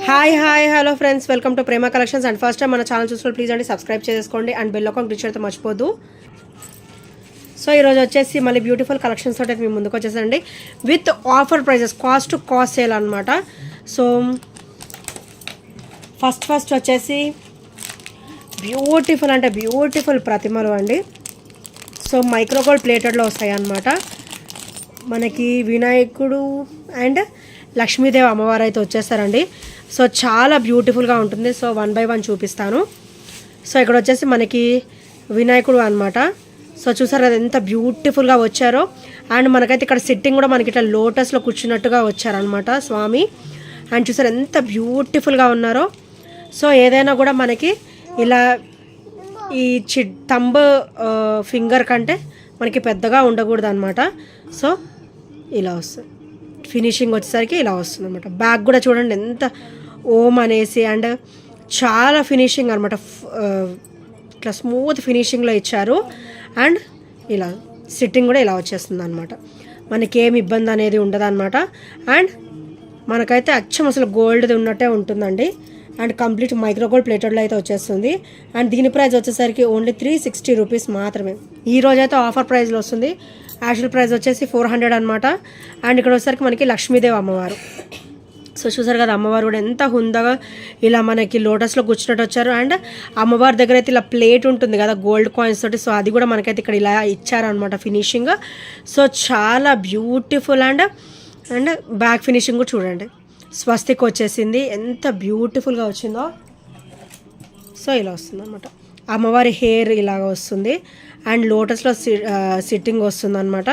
Hi hello friends, welcome to Prema collections. And first time మన channel చూసిన please అండి subscribe చేసుకోండి and bell icon click చేయడం మర్చిపోద్దు. సో ఈరోజు వచ్చేసి మళ్ళీ బ్యూటిఫుల్ కలెక్షన్స్ తోటి మీ ముందుకు వచ్చేసండి with offer prizes, cost to cost sale అనమాట. సో ఫస్ట్ వచ్చేసి బ్యూటిఫుల్ అంటే బ్యూటిఫుల్ ప్రతిమలు అండి. సో మైక్రోగోల్డ్ ప్లేటెడ్లో వస్తాయి అన్నమాట. మనకి వినాయకుడు అండ్ లక్ష్మీదేవి అమ్మవారు అయితే వచ్చేస్తారండి. సో చాలా బ్యూటిఫుల్గా ఉంటుంది. సో 1 by 1 చూపిస్తాను. సో ఇక్కడ వచ్చేసి మనకి వినాయకుడు అనమాట. సో చూసారు కదా ఎంత బ్యూటిఫుల్గా వచ్చారో. అండ్ మనకైతే ఇక్కడ సిట్టింగ్ కూడా మనకి ఇట్లా లోటస్లో కూర్చున్నట్టుగా వచ్చారనమాట స్వామి. అండ్ చూసారు ఎంత బ్యూటిఫుల్గా ఉన్నారో. సో ఏదైనా కూడా మనకి ఇలా ఈ థంబ్ ఫింగర్ కంటే మనకి పెద్దగా ఉండకూడదు అనమాట. సో ఇలా వస్తుంది ఫినిషింగ్ వచ్చేసరికి ఇలా వస్తుంది అనమాట. బ్యాక్ కూడా చూడండి ఎంత ఓం అనేసి అండ్ చాలా ఫినిషింగ్ అనమాట. ఇట్లా స్మూత్ ఫినిషింగ్లో ఇచ్చారు. అండ్ ఇలా సిట్టింగ్ కూడా ఇలా వచ్చేస్తుంది అనమాట. మనకేం ఇబ్బంది అనేది ఉండదు అనమాట. అండ్ మనకైతే అచ్చం అసలు గోల్డ్ది ఉన్నట్టే ఉంటుందండి. అండ్ కంప్లీట్ మైక్రోగోల్డ్ ప్లేటెడ్లో అయితే వచ్చేస్తుంది. అండ్ దీని ప్రైస్ వచ్చేసరికి ఓన్లీ 360 రూపీస్ మాత్రమే. ఈ రోజైతే ఆఫర్ ప్రైస్లో వస్తుంది. యాక్చువల్ ప్రైస్ వచ్చేసి 400 అనమాట. అండ్ ఇక్కడ వచ్చేసరికి మనకి లక్ష్మీదేవి అమ్మవారు. సో చూసారు కదా అమ్మవారు కూడా ఎంత హుందాగా ఇలా మనకి లోటస్లో కూర్చున్నట్టు వచ్చారు. అండ్ అమ్మవారి దగ్గర అయితే ఇలా ప్లేట్ ఉంటుంది కదా గోల్డ్ కాయిన్స్ తోటి. సో అది కూడా మనకైతే ఇక్కడ ఇలా ఇచ్చారనమాట ఫినిషింగ్. సో చాలా బ్యూటిఫుల్ అండ్ బ్యాక్ ఫినిషింగ్ కూడా చూడండి. స్వస్తిక్ వచ్చేసింది, ఎంత బ్యూటిఫుల్గా వచ్చిందో. సో ఇలా వస్తుంది అనమాట. అమ్మవారి హెయిర్ ఇలాగ వస్తుంది. అండ్ లోటస్లో సిట్టింగ్ వస్తుంది అనమాట.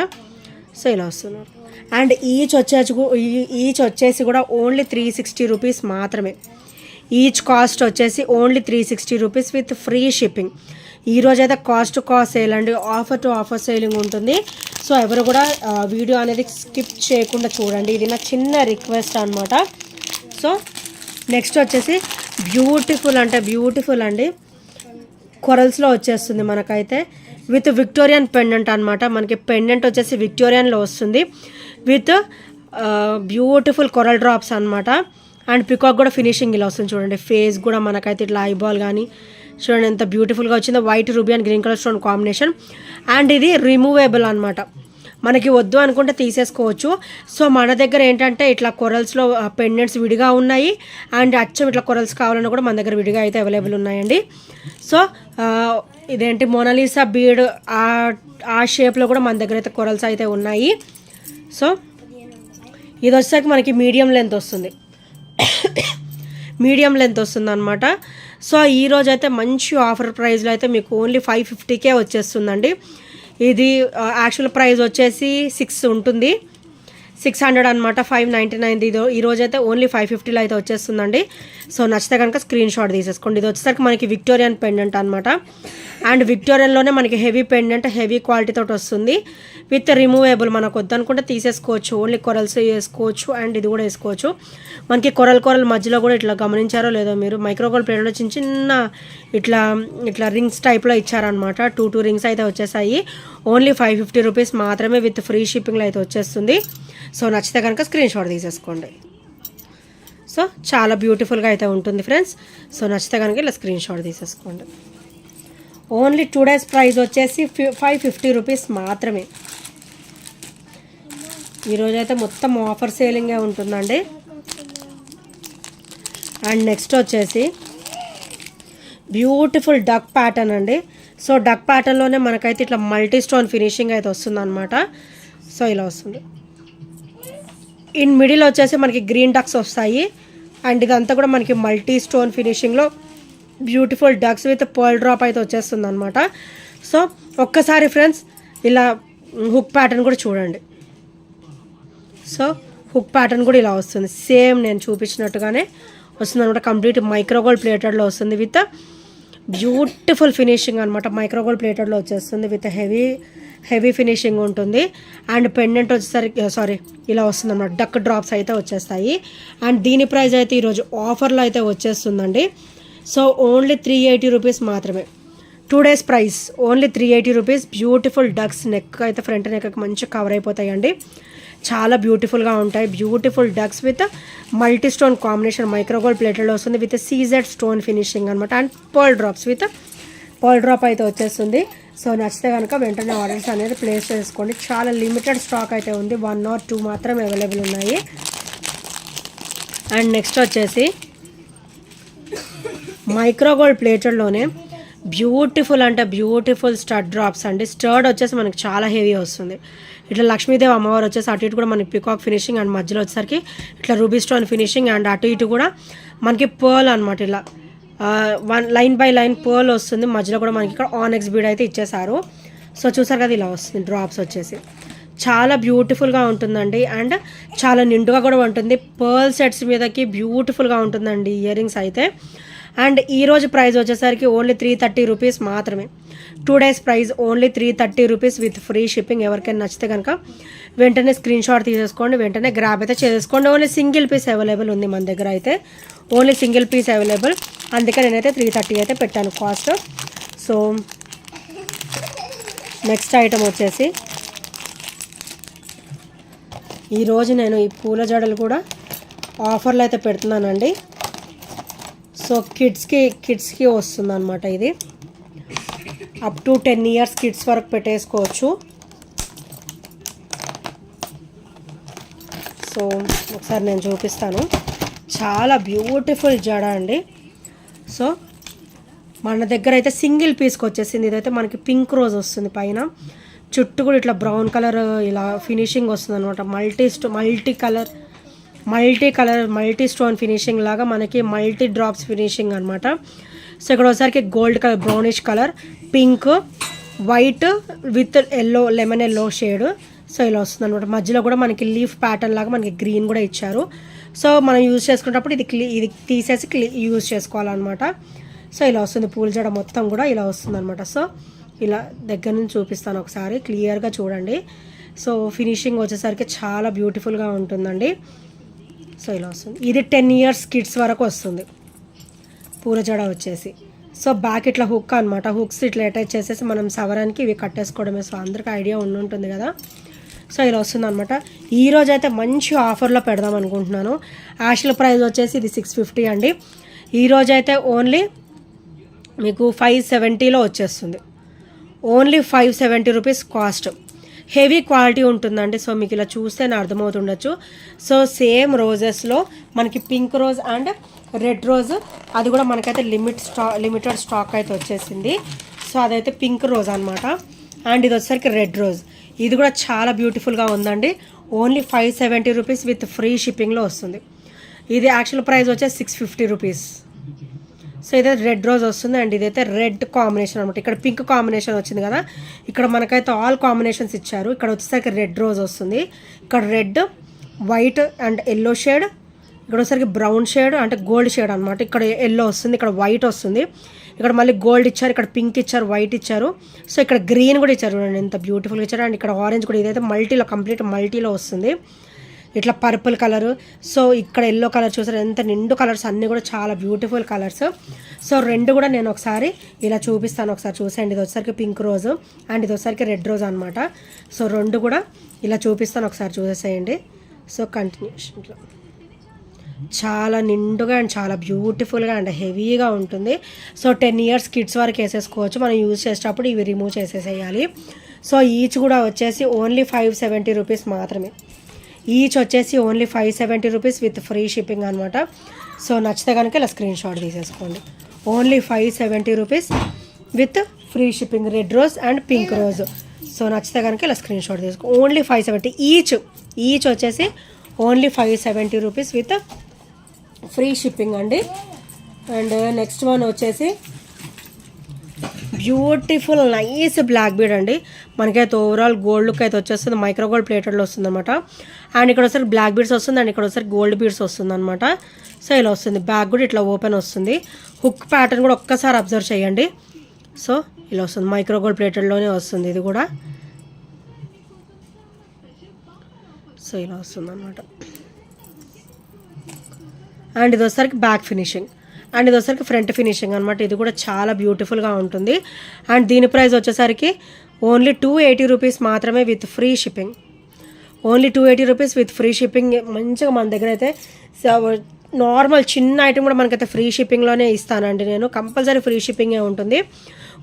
సో ఇలా వస్తుంది. అండ్ ఈచ్ వచ్చేసి కూడా ఓన్లీ 360 రూపీస్ మాత్రమే. ఈచ్ కాస్ట్ వచ్చేసి only 360 rupees with free shipping. ఈరోజైతే కాస్ట్ టు కాస్ట్ సేల్ అండి, ఆఫర్ టు ఆఫర్ సేలింగ్ ఉంటుంది. సో ఎవరు కూడా వీడియో అనేది స్కిప్ చేయకుండా చూడండి, ఇది నా చిన్న రిక్వెస్ట్ అనమాట. సో నెక్స్ట్ వచ్చేసి బ్యూటిఫుల్ అంటే బ్యూటిఫుల్ అండి, కొరల్స్లో వచ్చేస్తుంది మనకైతే విత్ విక్టోరియన్ పెండెంట్ అనమాట. మనకి పెండెంట్ వచ్చేసి విక్టోరియన్లో వస్తుంది విత్ బ్యూటిఫుల్ కొరల్ డ్రాప్స్ అనమాట. అండ్ పికాక్ కూడా ఫినిషింగ్ ఇలా వస్తుంది చూడండి. ఫేస్ కూడా మనకైతే ఇట్లా ఐబాల్ కానీ చూడండి ఎంత బ్యూటిఫుల్గా వచ్చిందో. White ruby and green colour stone combination. And ఇది రిమూవేబుల్ అనమాట, మనకి వద్దు అనుకుంటే తీసేసుకోవచ్చు. సో మన దగ్గర ఏంటంటే ఇట్లా కొరల్స్లో పెండెంట్స్ విడిగా ఉన్నాయి. అండ్ అచ్చం ఇట్లా కొరల్స్ కావాలన్నా కూడా మన దగ్గర విడిగా అయితే అవైలబుల్ ఉన్నాయండి. సో ఇదేంటి మోనాలిసా బీడ్ ఆ షేప్లో కూడా మన దగ్గర అయితే కొరల్స్ అయితే ఉన్నాయి. సో ఇది వచ్చేసరికి మనకి మీడియం లెంత్ వస్తుంది, మీడియం లెంత్ వస్తుంది అనమాట. సో ఈరోజు అయితే మంచి ఆఫర్ ప్రైస్లో అయితే మీకు ఓన్లీ 550కే వచ్చేస్తుందండి. ఇది యాక్చువల్ ప్రైస్ వచ్చేసి 6 ఉంటుంది, 600 అనమాట, 599. ఇది ఈరోజు అయితే ఓన్లీ 550లో అయితే వచ్చేస్తుందండి. సో నచ్చితే కనుక స్క్రీన్ షాట్ తీసేసుకోండి. ఇది వచ్చేసరికి మనకి విక్టోరియన్ పెండెంట్ అనమాట. అండ్ విక్టోరియన్లోనే మనకి హెవీ పెండెంట్, హెవీ క్వాలిటీ తోటి వస్తుంది విత్ రిమూవేబుల్. మనకు వద్దనుకుంటే తీసేసుకోవచ్చు, ఓన్లీ కొరల్స్ వేసుకోవచ్చు. అండ్ ఇది కూడా వేసుకోవచ్చు. మనకి కొరల్ మధ్యలో కూడా ఇట్లా గమనించారో లేదో మీరు, మైక్రోగోల్డ్ ప్లేట్లో చిన్న చిన్న ఇట్లా రింగ్స్ టైప్లో ఇచ్చారనమాట. 2 రింగ్స్ అయితే వచ్చేసాయి. ఓన్లీ 550 రూపీస్ మాత్రమే విత్ ఫ్రీ షిప్పింగ్లో అయితే వచ్చేస్తుంది. సో నచ్చితే కనుక స్క్రీన్ షాట్ తీసేసుకోండి. సో చాలా బ్యూటిఫుల్గా అయితే ఉంటుంది ఫ్రెండ్స్. సో నచ్చితే కనుక ఇలా స్క్రీన్ షాట్ తీసేసుకోండి. ఓన్లీ 2 days ప్రైస్ వచ్చేసి 550 రూపీస్ మాత్రమే. ఈరోజైతే మొత్తం ఆఫర్ సేలింగే ఉంటుందండి. అండ్ నెక్స్ట్ వచ్చేసి బ్యూటిఫుల్ డక్ ప్యాటర్న్ అండి. సో డక్ ప్యాటర్న్లోనే మనకైతే ఇట్లా మల్టీ స్టోన్ ఫినిషింగ్ అయితే వస్తుంది అనమాట. సో ఇలా వస్తుంది. ఇన్ మిడిల్ వచ్చేసి మనకి గ్రీన్ డక్స్ వస్తాయి. అండ్ ఇదంతా కూడా మనకి మల్టీ స్టోన్ ఫినిషింగ్లో beautiful ducks with pearl drop అయితే వచ్చేస్తుంది అనమాట. సో ఒక్కసారి ఫ్రెండ్స్ ఇలా హుక్ ప్యాటర్న్ కూడా చూడండి. సో హుక్ ప్యాటర్న్ కూడా ఇలా వస్తుంది, సేమ్ నేను చూపించినట్టుగానే వస్తుంది అనమాట. కంప్లీట్ మైక్రోగోల్డ్ ప్లేటెడ్లో వస్తుంది విత్ బ్యూటిఫుల్ ఫినిషింగ్ అనమాట. మైక్రోగోల్డ్ ప్లేటెడ్లో వచ్చేస్తుంది విత్ హెవీ ఫినిషింగ్ ఉంటుంది. అండ్ పెండెంట్ వచ్చేసరికి ఇలా వస్తుంది అన్నమాట. డక్ డ్రాప్స్ అయితే వచ్చేస్తాయి. అండ్ దీని ప్రైస్ అయితే ఈరోజు ఆఫర్లో అయితే వచ్చేస్తుందండి. సో ఓన్లీ 380 రూపీస్ మాత్రమే. 2 days price only 380 rupees. Beautiful ducks neck అయితే ఫ్రంట్ నెక్ మంచిగా కవర్ అయిపోతాయండి. చాలా బ్యూటిఫుల్గా ఉంటాయి. Beautiful ducks with multi stone combination micro gold ప్లేటెడ్లో వస్తుంది విత్ సీజెడ్ స్టోన్ ఫినిషింగ్ అనమాట. And pearl drops with pearl drop అయితే వచ్చేస్తుంది. సో నచ్చితే కనుక వెంటనే ఆర్డర్స్ అనేది ప్లేస్ చేసుకోండి. చాలా లిమిటెడ్ స్టాక్ అయితే ఉంది, 1 or 2 మాత్రమే అవైలబుల్ ఉన్నాయి. అండ్ నెక్స్ట్ వచ్చేసి మైక్రోగోల్డ్ ప్లేటెడ్లోనే బ్యూటిఫుల్ అంటే బ్యూటిఫుల్ స్టడ్ డ్రాప్స్ అండి. స్టర్డ్ వచ్చేసి మనకి చాలా హెవీ వస్తుంది. ఇట్లా లక్ష్మీదేవి అమ్మవారు వచ్చేసి అటు ఇటు కూడా మనకి పికాక్ ఫినిషింగ్ అండ్ మధ్యలో వచ్చేసరికి ఇట్లా రూబీ స్టోన్ ఫినిషింగ్ అండ్ అటు ఇటు కూడా మనకి పర్ల్ అనమాట. ఇలా లైన్ బై లైన్ పర్ల్ వస్తుంది. మధ్యలో కూడా మనకి ఇక్కడ ఆనెక్స్ బీడ్ అయితే ఇచ్చేసారు. సో చూసారు కదా ఇలా వస్తుంది డ్రాప్స్ వచ్చేసి. చాలా బ్యూటిఫుల్గా ఉంటుందండి అండ్ చాలా నిండుగా కూడా ఉంటుంది. పర్ల్ సెట్స్ మీదకి బ్యూటిఫుల్గా ఉంటుందండి ఇయర్ రింగ్స్ అయితే. అండ్ ఈరోజు ప్రైస్ వచ్చేసరికి ఓన్లీ 330 రూపీస్ మాత్రమే. 2 days price only 330 rupees with free shipping. ఎవరికైనా నచ్చితే కనుక వెంటనే స్క్రీన్ షాట్ తీసేసుకోండి, వెంటనే గ్రాబ్ అయితే చేసుకోండి. ఓన్లీ సింగిల్ పీస్ అవైలబుల్ ఉంది మన దగ్గర అయితే, ఓన్లీ సింగిల్ పీస్ అవైలబుల్. అందుకే నేనైతే 330 అయితే పెట్టాను కాస్ట్. సో నెక్స్ట్ ఐటమ్ వచ్చేసి ఈరోజు నేను ఈ పూల జడలు కూడా ఆఫర్లు అయితే పెడుతున్నానండి. సో కిడ్స్కి వస్తుంది అనమాట. ఇది అప్ టు 10 years కిడ్స్ వరకు పెట్టేసుకోవచ్చు. సో ఒకసారి నేను చూపిస్తాను. చాలా బ్యూటిఫుల్ జడ అండి. సో మన దగ్గర అయితే సింగిల్ పీస్కి వచ్చేసింది. ఇదైతే మనకి పింక్ రోజ్ వస్తుంది పైన, చుట్టూ కూడా ఇట్లా బ్రౌన్ కలర్ ఇలా ఫినిషింగ్ వస్తుంది అనమాట. మల్టీ స్టోన్ ఫినిషింగ్ లాగా మనకి మల్టీ డ్రాప్స్ ఫినిషింగ్ అనమాట. సో ఇక్కడ ఒకసారికి gold colour, brownish colour, pink, white with yellow, lemon yellow shade. So ఇలా వస్తుంది అనమాట. మధ్యలో కూడా మనకి లీఫ్ ప్యాటర్న్ లాగా మనకి గ్రీన్ కూడా ఇచ్చారు. సో మనం యూజ్ చేసుకునేటప్పుడు ఇది తీసేసి యూజ్ చేసుకోవాలన్నమాట. సో ఇలా వస్తుంది పూల జడ మొత్తం కూడా ఇలా వస్తుంది అనమాట. సో ఇలా దగ్గర నుంచి చూపిస్తాను ఒకసారి, క్లియర్గా చూడండి. సో ఫినిషింగ్ వచ్చేసరికి చాలా బ్యూటిఫుల్గా ఉంటుందండి. సో ఇలా వస్తుంది. ఇది 10 years కిడ్స్ వరకు వస్తుంది పూల జడ వచ్చేసి. సో బ్యాక్ ఇట్లా హుక్ అనమాట. హుక్స్ ఇట్లా అటాచ్ చేసేసి మనం సవరానికి ఇవి కట్టేసుకోవడమే. సో అందరికీ ఐడియా ఉంటుంది కదా. సో ఇలా వస్తుంది అనమాట. ఈరోజు అయితే మంచి ఆఫర్లో పెడదాం అనుకుంటున్నాను. యాషువల్ ప్రైస్ వచ్చేసి ఇది 650 అండి. ఈరోజు అయితే ఓన్లీ మీకు 570లో వచ్చేస్తుంది. Only 570 rupees cost. Heavy quality ఉంటుందండి. సో మీకు ఇలా చూస్తేనే అర్థమవుతుండొచ్చు. సో సేమ్ రోజెస్లో మనకి pink rose and red rose, అది కూడా మనకైతే లిమిటెడ్ స్టాక్ అయితే వచ్చేసింది. సో అదైతే పింక్ రోజ్ అనమాట. అండ్ ఇది వచ్చేసరికి రెడ్ రోజ్. ఇది కూడా చాలా బ్యూటిఫుల్గా ఉందండి. ఓన్లీ 570 రూపీస్ విత్ ఫ్రీ షిప్పింగ్లో వస్తుంది. ఇది యాక్చువల్ ప్రైస్ వచ్చేసి 650 రూపీస్. సో ఇదైతే రెడ్ రోజ్ వస్తుంది అండ్ ఇదైతే రెడ్ కాంబినేషన్ అనమాట. ఇక్కడ పింక్ కాంబినేషన్ వచ్చింది కదా, ఇక్కడ మనకైతే ఆల్ కాంబినేషన్స్ ఇచ్చారు. ఇక్కడ వచ్చేసరికి రెడ్ రోజ్ వస్తుంది, ఇక్కడ red, white and yellow shade, ఇక్కడ వచ్చేసరికి బ్రౌన్ షేడ్ అంటే గోల్డ్ షేడ్ అనమాట. ఇక్కడ ఎల్లో వస్తుంది, ఇక్కడ వైట్ వస్తుంది, ఇక్కడ మళ్ళీ గోల్డ్ ఇచ్చారు, ఇక్కడ పింక్ ఇచ్చారు, వైట్ ఇచ్చారు. సో ఇక్కడ గ్రీన్ కూడా ఇచ్చారు, చూడండి ఎంత బ్యూటిఫుల్గా ఇచ్చారు. అండ్ ఇక్కడ ఆరెంజ్ కూడా, ఇదైతే కంప్లీట్ మల్టీలో వస్తుంది. ఇట్లా పర్పుల్ కలరు, సో ఇక్కడ ఎల్లో కలర్ చూసారు, ఎంత నిండు కలర్స్ అన్నీ కూడా చాలా బ్యూటిఫుల్ కలర్స్. సో రెండు కూడా నేను ఒకసారి ఇలా చూపిస్తాను, ఒకసారి చూసేయండి. ఇది వచ్చేసరికి పింక్ రోజు అండ్ ఇది వచ్చేసరికి రెడ్ రోజ్ అనమాట. సో రెండు కూడా ఇలా చూపిస్తాను, ఒకసారి చూసేసేయండి. సో కంటిన్యూషన్ ఇట్లా చాలా నిండుగా అండ్ చాలా బ్యూటిఫుల్గా అండ్ హెవీగా ఉంటుంది. సో 10 years కిడ్స్ వరకు వేసేసుకోవచ్చు. మనం యూజ్ చేసేటప్పుడు ఇవి రిమూవ్ చేసేసేయాలి. సో ఈచ్ కూడా వచ్చేసి ఓన్లీ 570 రూపీస్ మాత్రమే. ఈచ్ వచ్చేసి only 570 rupees with free shipping అనమాట. సో నచ్చితే కనుక ఇలా స్క్రీన్ షాట్ తీసేసుకోండి. Only 570 rupees with free shipping, red rose and pink rose. So నచ్చితే కనుక ఇలా స్క్రీన్ షాట్ తీసుకో. ఓన్లీ 570 ఈచ్ వచ్చేసి only 570 rupees with free shipping అండి. అండ్ నెక్స్ట్ వన్ వచ్చేసి బ్యూటిఫుల్ నైస్ బ్లాక్ బీడ్ అండి. మనకైతే ఓవరాల్ గోల్డ్ లుక్ అయితే వచ్చేస్తుంది, మైక్రో గోల్డ్ ప్లేటెడ్లో వస్తుంది అనమాట. అండ్ ఇక్కడ ఒకసారి బ్లాక్ బీడ్స్ వస్తుంది అండ్ ఇక్కడ ఒకసారి గోల్డ్ బీడ్స్ వస్తుంది అనమాట. సో ఇలా వస్తుంది, బ్యాక్ కూడా ఇట్లా ఓపెన్ వస్తుంది. హుక్ ప్యాటర్న్ కూడా ఒక్కసారి అబ్జర్వ్ చేయండి. సో ఇలా వస్తుంది, మైక్రో గోల్డ్ ప్లేటెడ్లోనే వస్తుంది ఇది కూడా. సో ఇలా వస్తుంది అనమాట. అండ్ ఇది వచ్చేసరికి బ్యాక్ ఫినిషింగ్ అండ్ ఇది వచ్చేసరికి ఫ్రంట్ ఫినిషింగ్ అనమాట. ఇది కూడా చాలా బ్యూటిఫుల్గా ఉంటుంది. అండ్ దీని ప్రైస్ వచ్చేసరికి ఓన్లీ 280 రూపీస్ మాత్రమే with free shipping. Only 280 rupees with free shipping. మంచిగా మన దగ్గర అయితే నార్మల్ చిన్న ఐటమ్ కూడా మనకైతే ఫ్రీ షిప్పింగ్లోనే ఇస్తానండి నేను. కంపల్సరీ ఫ్రీ షిప్పింగే ఉంటుంది.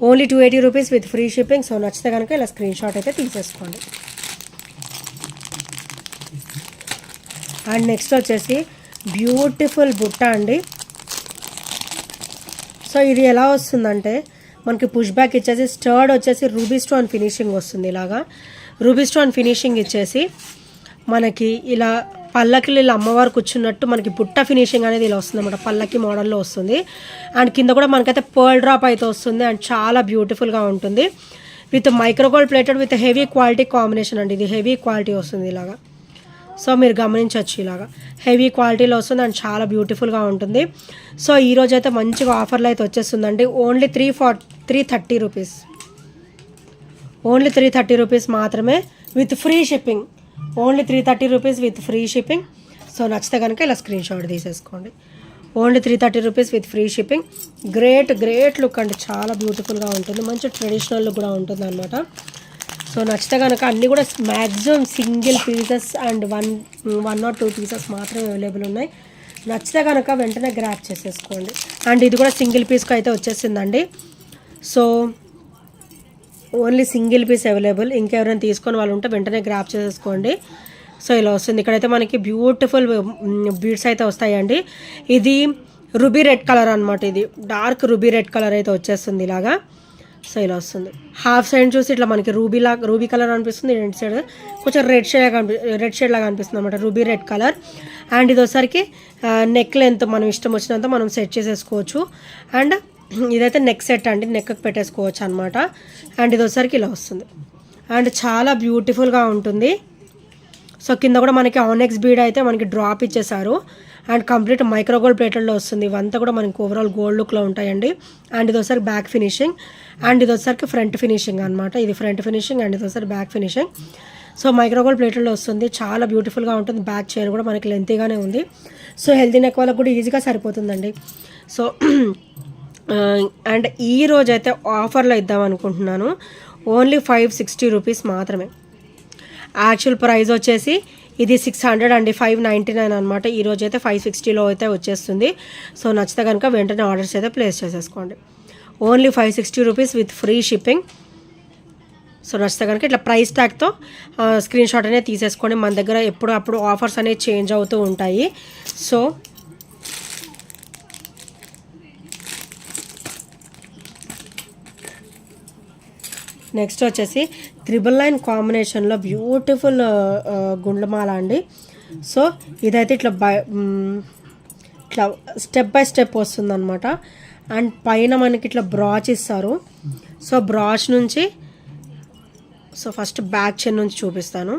Only 280 rupees with free shipping. So నచ్చితే కనుక ఇలా స్క్రీన్ షాట్ అయితే తీసేసుకోండి. అండ్ నెక్స్ట్ వచ్చేసి బ్యూటిఫుల్ బుట్ట అండి. సో ఇది ఎలా వస్తుందంటే మనకి పుష్ బ్యాక్ ఇచ్చేసి స్టర్డ్ వచ్చేసి రూబీ స్టోన్ ఫినిషింగ్ వస్తుంది. ఇలాగా రూబీ స్టోన్ ఫినిషింగ్ ఇచ్చేసి మనకి ఇలా పల్లకిలు ఇలా అమ్మవారు కూర్చున్నట్టు మనకి బుట్ట ఫినిషింగ్ అనేది ఇలా వస్తుంది అనమాట. పల్లకి మోడల్లో వస్తుంది. అండ్ కింద కూడా మనకైతే పర్ల్ డ్రాప్ అయితే వస్తుంది. అండ్ చాలా బ్యూటిఫుల్గా ఉంటుంది. With micro gold plated with heavy quality combination అండి. ఇది హెవీ క్వాలిటీ వస్తుంది ఇలాగా. సో మీరు గమనించవచ్చు ఇలాగా హెవీ క్వాలిటీలో వస్తుంది అండ్ చాలా బ్యూటిఫుల్గా ఉంటుంది. సో ఈరోజు అయితే మంచిగా ఆఫర్లో అయితే వచ్చేస్తుందండి. Only 330 rupees. ఓన్లీ 330 రూపీస్ మాత్రమే with free shipping. Only 330 rupees with free shipping. So నచ్చితే కనుక ఇలా స్క్రీన్ షాట్ తీసేసుకోండి. Only 330 rupees with free shipping. Great look అండి. చాలా బ్యూటిఫుల్గా ఉంటుంది. మంచి ట్రెడిషనల్ లుక్ కూడా ఉంటుంది అనమాట. సో నచ్చితే కనుక అన్నీ కూడా maximum single pieces and one or 2 pieces మాత్రమే అవైలబుల్ ఉన్నాయి. నచ్చితే కనుక వెంటనే గ్రాప్ చేసేసుకోండి. అండ్ ఇది కూడా సింగిల్ పీస్కి అయితే వచ్చేసిందండి. So only single piece available. ఇంకెవరైనా తీసుకొని వాళ్ళు ఉంటే వెంటనే గ్రాప్ చేసేసుకోండి. సో ఇలా వస్తుంది. ఇక్కడైతే మనకి బ్యూటిఫుల్ బీడ్స్ అయితే వస్తాయండి. ఇది రూబీ రెడ్ కలర్ అనమాట. ఇది డార్క్ రూబీ రెడ్ కలర్ అయితే వచ్చేస్తుంది ఇలాగా. సో ఇలా వస్తుంది. హాఫ్ సైడ్ చూసి ఇట్లా మనకి రూబీ కలర్ అనిపిస్తుంది. రెండు సైడ్ కొంచెం రెడ్ షేడ్ లాగా అనిపిస్తుంది అనమాట. Ruby red colour. అండ్ ఇది వచ్చరికి నెక్ లెంత్ మనం ఇష్టం వచ్చినంత మనం సెట్ చేసేసుకోవచ్చు. అండ్ ఇదైతే నెక్ సెట్ అండి. నెక్కి పెట్టేసుకోవచ్చు అనమాట. అండ్ ఇది వచ్చరికి ఇలా వస్తుంది. అండ్ చాలా బ్యూటిఫుల్గా ఉంటుంది. సో కింద కూడా మనకి ఆనెక్స్ బీడ్ అయితే మనకి డ్రాప్ ఇచ్చేసారు. అండ్ కంప్లీట్ మైక్రోగోల్డ్ ప్లేటెడ్లో వస్తుంది. ఇవంతా కూడా మనకి ఓవరాల్ గోల్డ్ లుక్లో ఉంటాయండి. అండ్ ఇది వచ్చరికి బ్యాక్ ఫినిషింగ్. అండ్ ఇది వచ్చరికి ఫ్రంట్ ఫినిషింగ్ అనమాట. ఇది ఫ్రంట్ ఫినిషింగ్ అండ్ ఇది వచ్చరికి బ్యాక్ ఫినిషింగ్. సో మైక్రోగోల్డ్ ప్లేటెడ్లో వస్తుంది. చాలా బ్యూటిఫుల్గా ఉంటుంది. బ్యాక్ చైన్ కూడా మనకి లెంతీగానే ఉంది. సో హెల్తీ నెక్ వాళ్ళకి కూడా ఈజీగా సరిపోతుందండి. సో అండ్ ఈ రోజు అయితే ఆఫర్లో ఇద్దాం అనుకుంటున్నాను. ఓన్లీ 560 రూపీస్ మాత్రమే. యాక్చువల్ ప్రైస్ వచ్చేసి ఇది 600 అండి. 599 అనమాట. ఈరోజు అయితే 560లో అయితే వచ్చేస్తుంది. సో నచ్చితే కనుక వెంటనే ఆర్డర్స్ అయితే ప్లేస్ చేసేసుకోండి. Only 560 rupees with free shipping. So నచ్చితే కనుక ఇట్లా ప్రైస్ ట్యాగ్తో స్క్రీన్ షాట్ అనేది తీసేసుకోండి. మన దగ్గర ఎప్పుడు అప్పుడు ఆఫర్స్ అనేవి చేంజ్ అవుతూ ఉంటాయి. సో నెక్స్ట్ వచ్చేసి 999 కాంబినేషన్లో బ్యూటిఫుల్ గుండ్లమాల అండి. సో ఇదైతే ఇట్లా స్టెప్ బై స్టెప్ వస్తుందన్నమాట. అండ్ పైన మనకి ఇట్లా బ్రాచ్ ఇస్తారు. సో బ్రాచ్ నుంచి సో ఫస్ట్ బ్యాక్ చైన్ నుంచి చూపిస్తాను.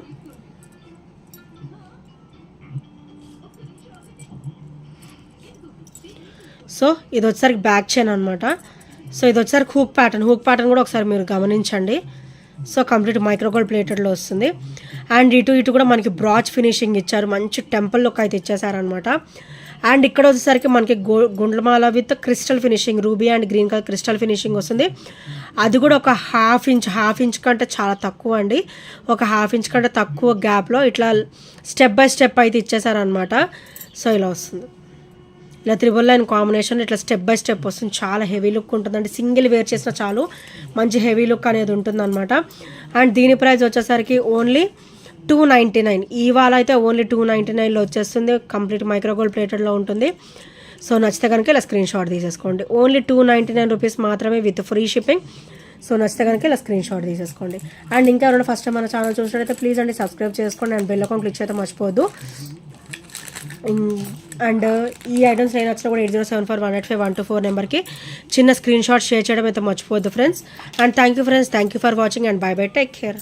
సో ఇది వచ్చేసరికి బ్యాక్ చైన్ అనమాట. సో ఇది వచ్చేసరికి హూక్ ప్యాటర్న్ కూడా ఒకసారి మీరు గమనించండి. సో కంప్లీట్ మైక్రోగోల్డ్ ప్లేటెడ్లో వస్తుంది. అండ్ ఇటు కూడా మనకి బ్రాచ్ ఫినిషింగ్ ఇచ్చారు. మంచి టెంపుల్ లుక్ అయితే ఇచ్చేసారనమాట. అండ్ ఇక్కడ వచ్చేసరికి మనకి గుండ్లమాల with crystal finishing, ruby and green colour crystal finishing వస్తుంది. అది కూడా ఒక హాఫ్ ఇంచ్ కంటే చాలా తక్కువ అండి. ఒక హాఫ్ ఇంచ్ కంటే తక్కువ గ్యాప్లో ఇట్లా స్టెప్ బై స్టెప్ అయితే ఇచ్చేసారనమాట. సో ఇలా వస్తుంది. ఇలా 999 కాంబినేషన్ ఇట్లా స్టెప్ బై స్టెప్ వస్తుంది. చాలా హెవీ లుక్ ఉంటుందండి. సింగిల్ వేర్ చేసిన చాలు మంచి హెవీ లుక్ అనేది ఉంటుందన్నమాట. అండ్ దీని ప్రైస్ వచ్చేసరికి ఓన్లీ 299. ఇవాళ అయితే ఓన్లీ 299లో వచ్చేస్తుంది. కంప్లీట్ మైక్రోగోల్డ్ ప్లేటెడ్లో ఉంటుంది. సో నచ్చితే కనుక ఇలా స్క్రీన్ షాట్ తీసేసుకోండి. ఓన్లీ 299 రూపీస్ మాత్రమే విత్ ఫ్రీ షిప్పింగ్. సో నచ్చితే కనుక ఇలా స్క్రీన్ షాట్ తీసేసుకోండి. అండ్ ఇంకా ఎవరైనా ఫస్ట్ టైం మన ఛానల్ చూసినట్టయితే ప్లీజ్ అండి సబ్స్క్రైబ్ చేసుకోండి. అండ్ బెల్ ఐకాన్ క్లిక్ చేయడం మర్చిపోవద్దు. అండ్ ఈ ఐటమ్స్ నేను వచ్చినా కూడా 8074185124 నెంబర్కి చిన్న స్క్రీన్ షాట్ షేర్ చేయడం అయితే మర్చిపోవద్దు friends. And thank you friends. Thank you for watching and by by. Take care.